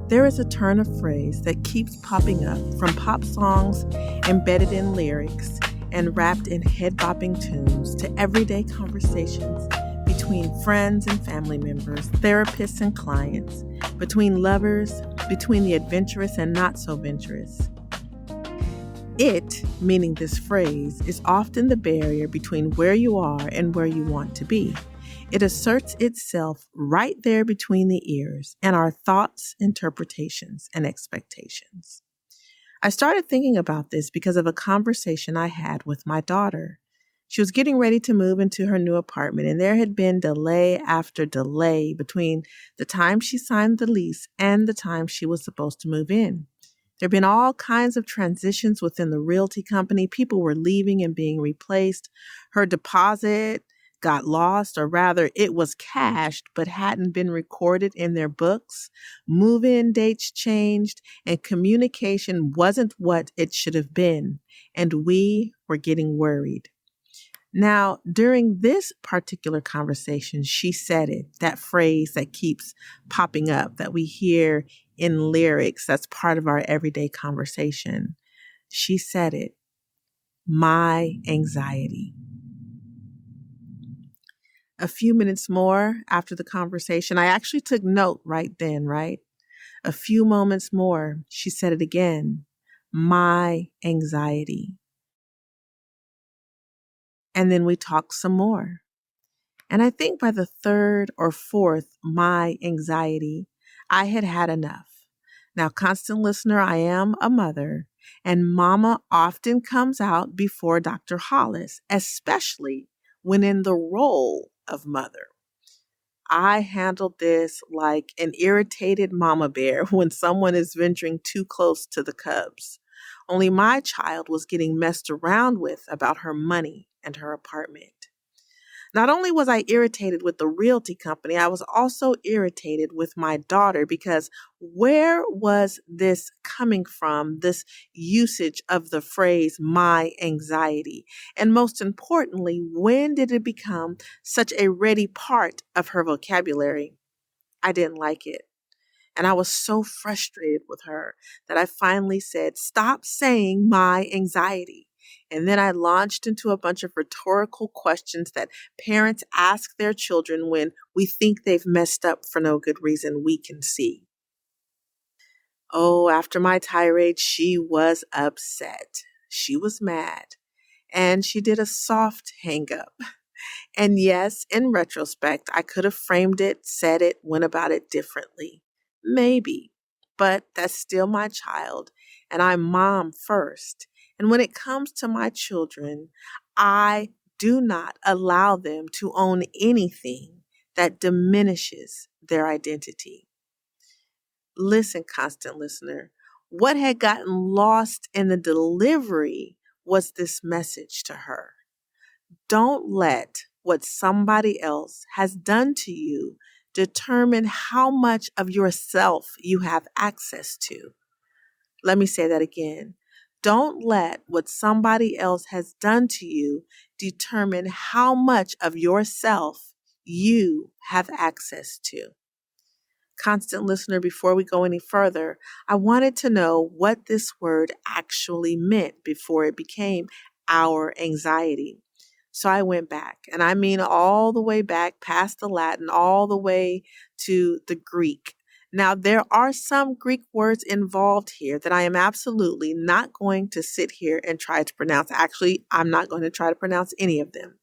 There is a turn of phrase that keeps popping up from pop songs embedded in lyrics and wrapped in head-bopping tunes to everyday conversations between friends and family members, therapists and clients, between lovers, between the adventurous and not so venturous. It, meaning this phrase, is often the barrier between where you are and where you want to be. It asserts itself right there between the ears and our thoughts, interpretations, and expectations. I started thinking about this because of a conversation I had with my daughter. She was getting ready to move into her new apartment, and there had been delay after delay between the time she signed the lease and the time she was supposed to move in. There had been all kinds of transitions within the realty company. People were leaving and being replaced. Her deposit got lost, or rather it was cashed but hadn't been recorded in their books. Move-in dates changed and communication wasn't what it should have been, and we were getting worried. Now, during this particular conversation, she said it, that phrase that keeps popping up that we hear in lyrics that's part of our everyday conversation. She said it, my anxiety. A few minutes more after the conversation, I actually took note right then, right? A few moments more, she said it again, my anxiety. And then we talked some more. And I think by the third or fourth, my anxiety, I had had enough. Now, constant listener, I am a mother, and mama often comes out before Dr. Hollis, especially when in the role of mother. I handled this like an irritated mama bear when someone is venturing too close to the cubs. Only my child was getting messed around with about her money and her apartment. Not only was I irritated with the realty company, I was also irritated with my daughter because where was this coming from, this usage of the phrase, my anxiety? And most importantly, when did it become such a ready part of her vocabulary? I didn't like it. And I was so frustrated with her that I finally said, stop saying my anxiety. And then I launched into a bunch of rhetorical questions that parents ask their children when we think they've messed up for no good reason we can see. Oh, after my tirade, she was upset. She was mad. And she did a soft hang up. And yes, in retrospect, I could have framed it, said it, went about it differently. Maybe. But that's still my child. And I'm mom first. And when it comes to my children, I do not allow them to own anything that diminishes their identity. Listen, constant listener, what had gotten lost in the delivery was this message to her. Don't let what somebody else has done to you determine how much of yourself you have access to. Let me say that again. Don't let what somebody else has done to you determine how much of yourself you have access to. Constant listener, before we go any further, I wanted to know what this word actually meant before it became our anxiety. So I went back, and I mean all the way back past the Latin, all the way to the Greek. Now, there are some Greek words involved here that I am absolutely not going to sit here and try to pronounce. Actually, I'm not going to try to pronounce any of them.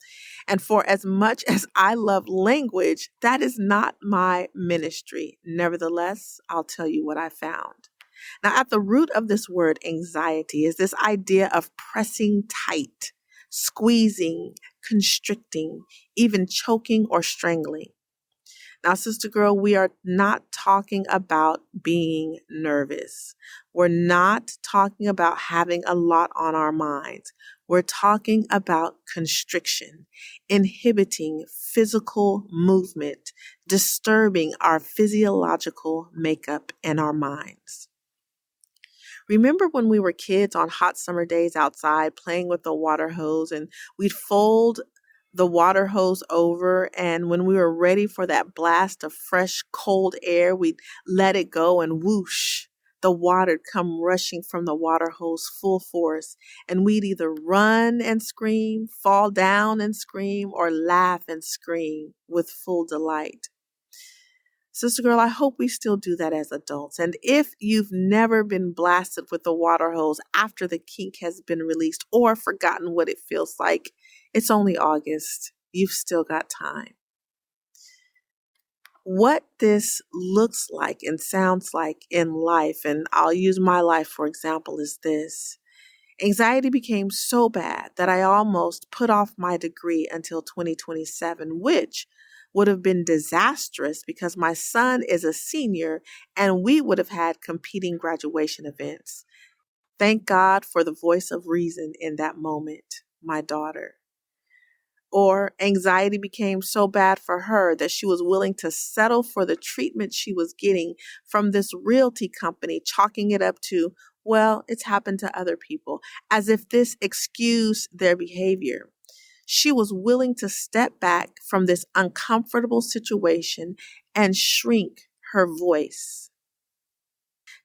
And for as much as I love language, that is not my ministry. Nevertheless, I'll tell you what I found. Now, at the root of this word anxiety is this idea of pressing tight, squeezing, constricting, even choking or strangling. Now, sister girl, we are not talking about being nervous. We're not talking about having a lot on our minds. We're talking about constriction, inhibiting physical movement, disturbing our physiological makeup and our minds. Remember when we were kids on hot summer days outside playing with the water hose and we'd fold the water hose over, and when we were ready for that blast of fresh, cold air, we'd let it go and whoosh, the water'd come rushing from the water hose full force, and we'd either run and scream, fall down and scream, or laugh and scream with full delight. Sister girl, I hope we still do that as adults. And if you've never been blasted with the water hose after the kink has been released or forgotten what it feels like, it's only August. You've still got time. What this looks like and sounds like in life, and I'll use my life for example, is this. Anxiety became so bad that I almost put off my degree until 2027, which would have been disastrous because my son is a senior and we would have had competing graduation events. Thank God for the voice of reason in that moment, my daughter. Or anxiety became so bad for her that she was willing to settle for the treatment she was getting from this realty company, chalking it up to, well, it's happened to other people, as if this excused their behavior. She was willing to step back from this uncomfortable situation and shrink her voice.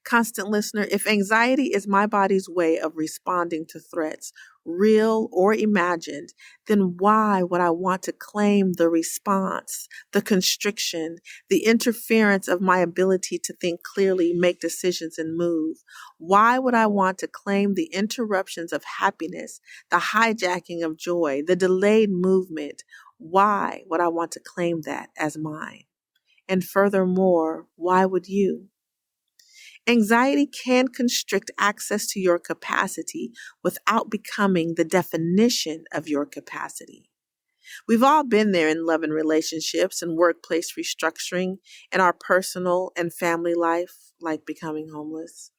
Constant listener, if anxiety is my body's way of responding to threats, real or imagined, then why would I want to claim the response, the constriction, the interference of my ability to think clearly, make decisions, and move? Why would I want to claim the interruptions of happiness, the hijacking of joy, the delayed movement? Why would I want to claim that as mine? And furthermore, why would you? Anxiety can constrict access to your capacity without becoming the definition of your capacity. We've all been there in love and relationships and workplace restructuring, in our personal and family life, like becoming homeless.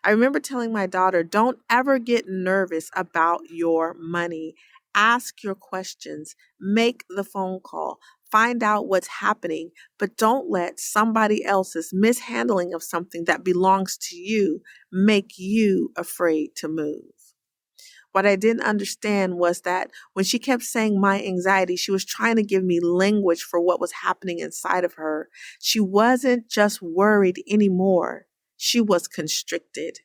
I remember telling my daughter, don't ever get nervous about your money. Ask your questions, make the phone call, find out what's happening, but don't let somebody else's mishandling of something that belongs to you make you afraid to move. What I didn't understand was that when she kept saying my anxiety, she was trying to give me language for what was happening inside of her. She wasn't just worried anymore. She was constricted.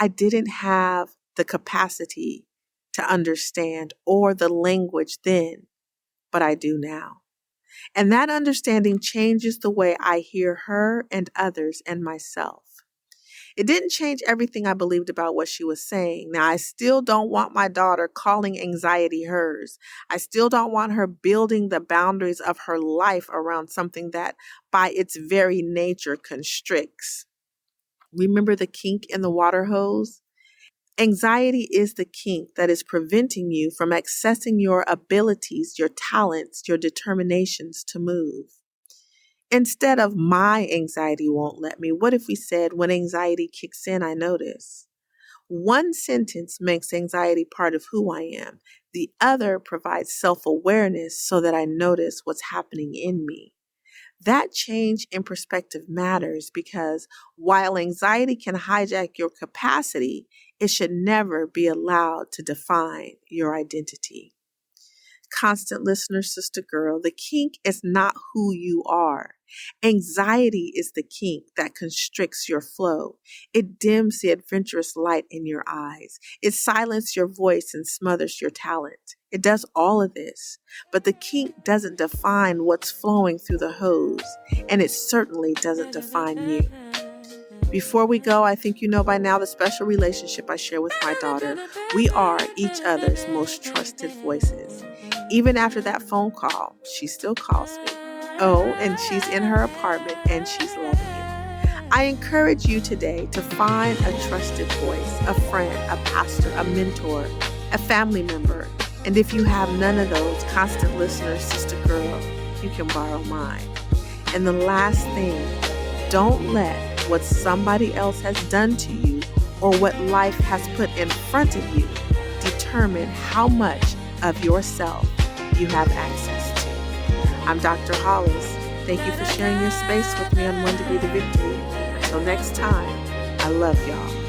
I didn't have the capacity to understand or the language then, but I do now. And that understanding changes the way I hear her and others and myself. It didn't change everything I believed about what she was saying. Now, I still don't want my daughter calling anxiety hers. I still don't want her building the boundaries of her life around something that by its very nature constricts. Remember the kink in the water hose? Anxiety is the kink that is preventing you from accessing your abilities, your talents, your determinations to move. Instead of my anxiety won't let me, what if we said, when anxiety kicks in, I notice? One sentence makes anxiety part of who I am. The other provides self-awareness so that I notice what's happening in me. That change in perspective matters because while anxiety can hijack your capacity, it should never be allowed to define your identity. Constant listener, sister girl, the kink is not who you are. Anxiety is the kink that constricts your flow. It dims the adventurous light in your eyes. It silences your voice and smothers your talent. It does all of this, but the kink doesn't define what's flowing through the hose, and it certainly doesn't define you. Before we go, I think you know by now the special relationship I share with my daughter. We are each other's most trusted voices. Even after that phone call, she still calls me. Oh, and she's in her apartment and she's loving it. I encourage you today to find a trusted voice, a friend, a pastor, a mentor, a family member. And if you have none of those, constant listener, sister girl, you can borrow mine. And the last thing, don't let what somebody else has done to you or what life has put in front of you determine how much of yourself you have access to. I'm Dr. Hollis. Thank you for sharing your space with me on 1 Degree to Victory. Until next time, I love y'all.